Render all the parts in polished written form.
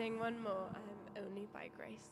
sing one more, Only by Grace.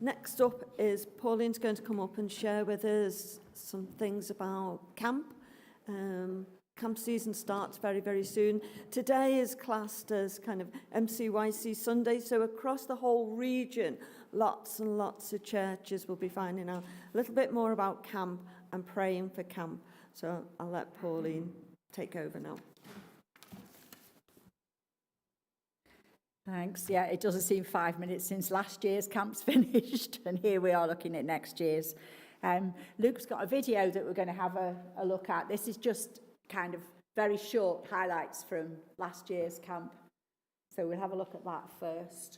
Next up is Pauline's going to come up and share with us some things about camp. Camp season starts very, very soon. Today is classed as kind of MCYC Sunday, so across the whole region, lots and lots of churches will be finding out a little bit more about camp and praying for camp. So I'll let Pauline take over now. Thanks. Yeah, it doesn't seem 5 minutes since last year's camp's finished, and here we are looking at next year's. Luke's got a video that we're going to have a look at. This is just kind of very short highlights from last year's camp. So we'll have a look at that first.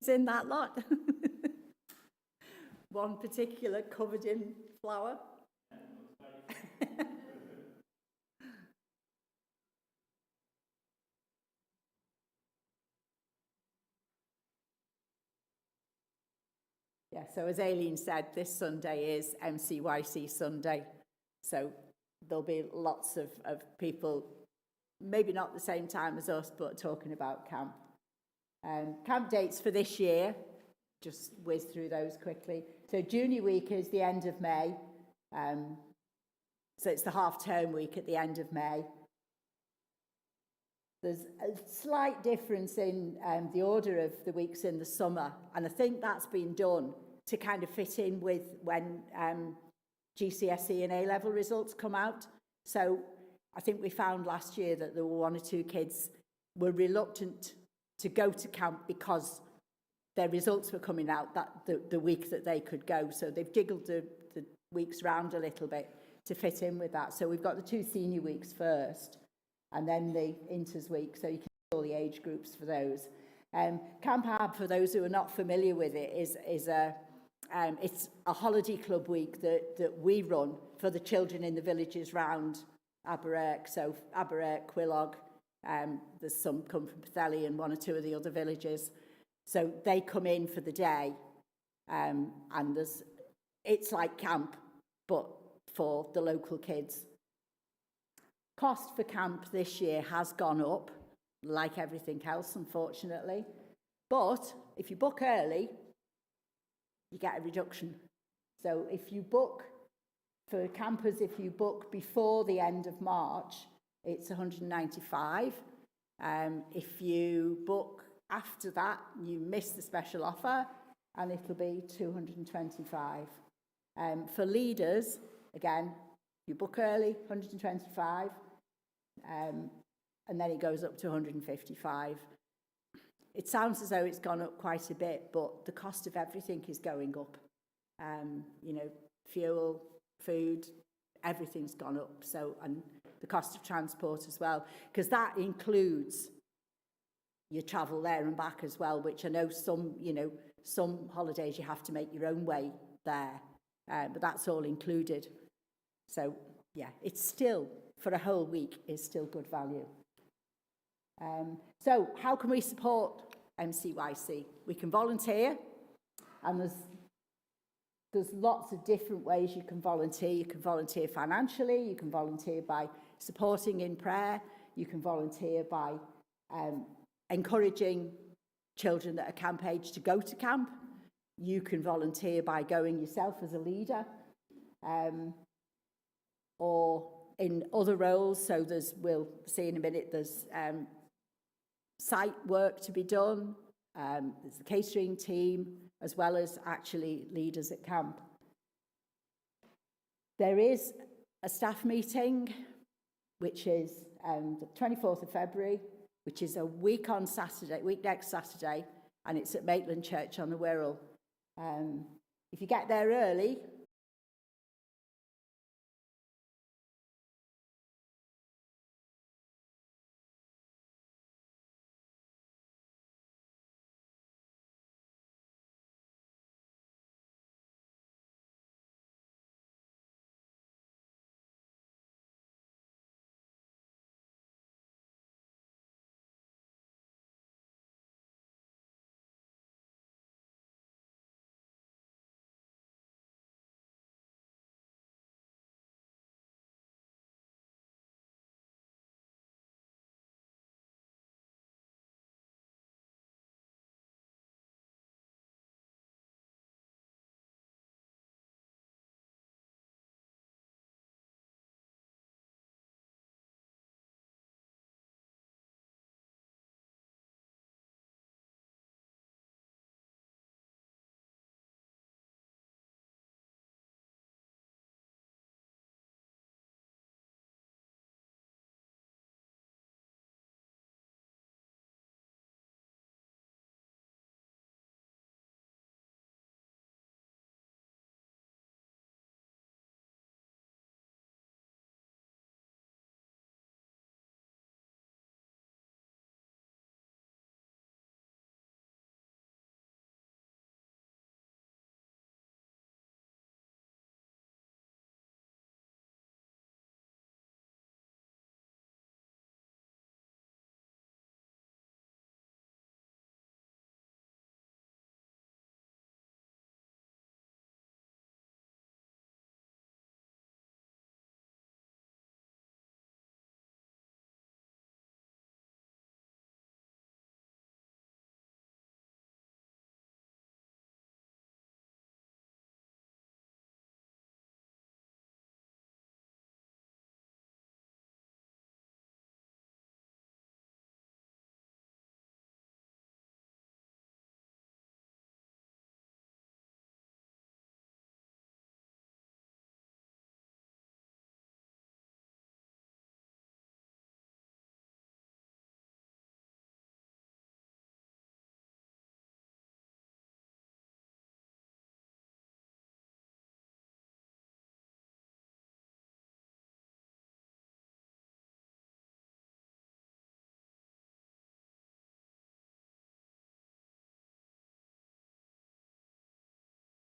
in that lot. One particular covered in flour. Yeah, so as Aileen said, this Sunday is MCYC Sunday. So there'll be lots of people, maybe not the same time as us, but talking about camp. Camp dates for this year, just whiz through those quickly. So Junior Week is the end of May. So it's the half-term week at the end of May. There's a slight difference in the order of the weeks in the summer, and I think that's been done to kind of fit in with when GCSE and A-level results come out. So I think we found last year that there were one or two kids were reluctant to go to camp because their results were coming out that the week that they could go. So they've jiggled the weeks round a little bit to fit in with that. So we've got the 2 senior weeks first, and then the Inters week, so you can see all the age groups for those. Camp Ab, for those who are not familiar with it, is it's a holiday club week that we run for the children in the villages round Abererk. So Abererk, Quillog, there's some come from Pwllheli and 1 or 2 of the other villages. So they come in for the day, and it's like camp, but for the local kids. Cost for camp this year has gone up, like everything else, unfortunately. But if you book early, you get a reduction. So if you book, for campers, if you book before the end of March, it's 195. If you book after that, you miss the special offer, and it'll be 225. For leaders, again, you book early, 125, and then it goes up to 155. It sounds as though it's gone up quite a bit, but the cost of everything is going up. Fuel, food, everything's gone up. So, and the cost of transport as well, because that includes your travel there and back as well, which I know some holidays you have to make your own way there, but that's all included. So, yeah, it's still, for a whole week, is still good value. So how can we support MCYC? We can volunteer, and there's lots of different ways you can volunteer. You can volunteer financially, you can volunteer by supporting in prayer, you can volunteer by encouraging children that are camp age to go to camp. You can volunteer by going yourself as a leader, or in other roles. So we'll see in a minute, there's site work to be done, there's the catering team, as well as actually leaders at camp. There is a staff meeting, which is the 24th of February, which is a week next Saturday, and it's at Maitland Church on the Wirral. If you get there early,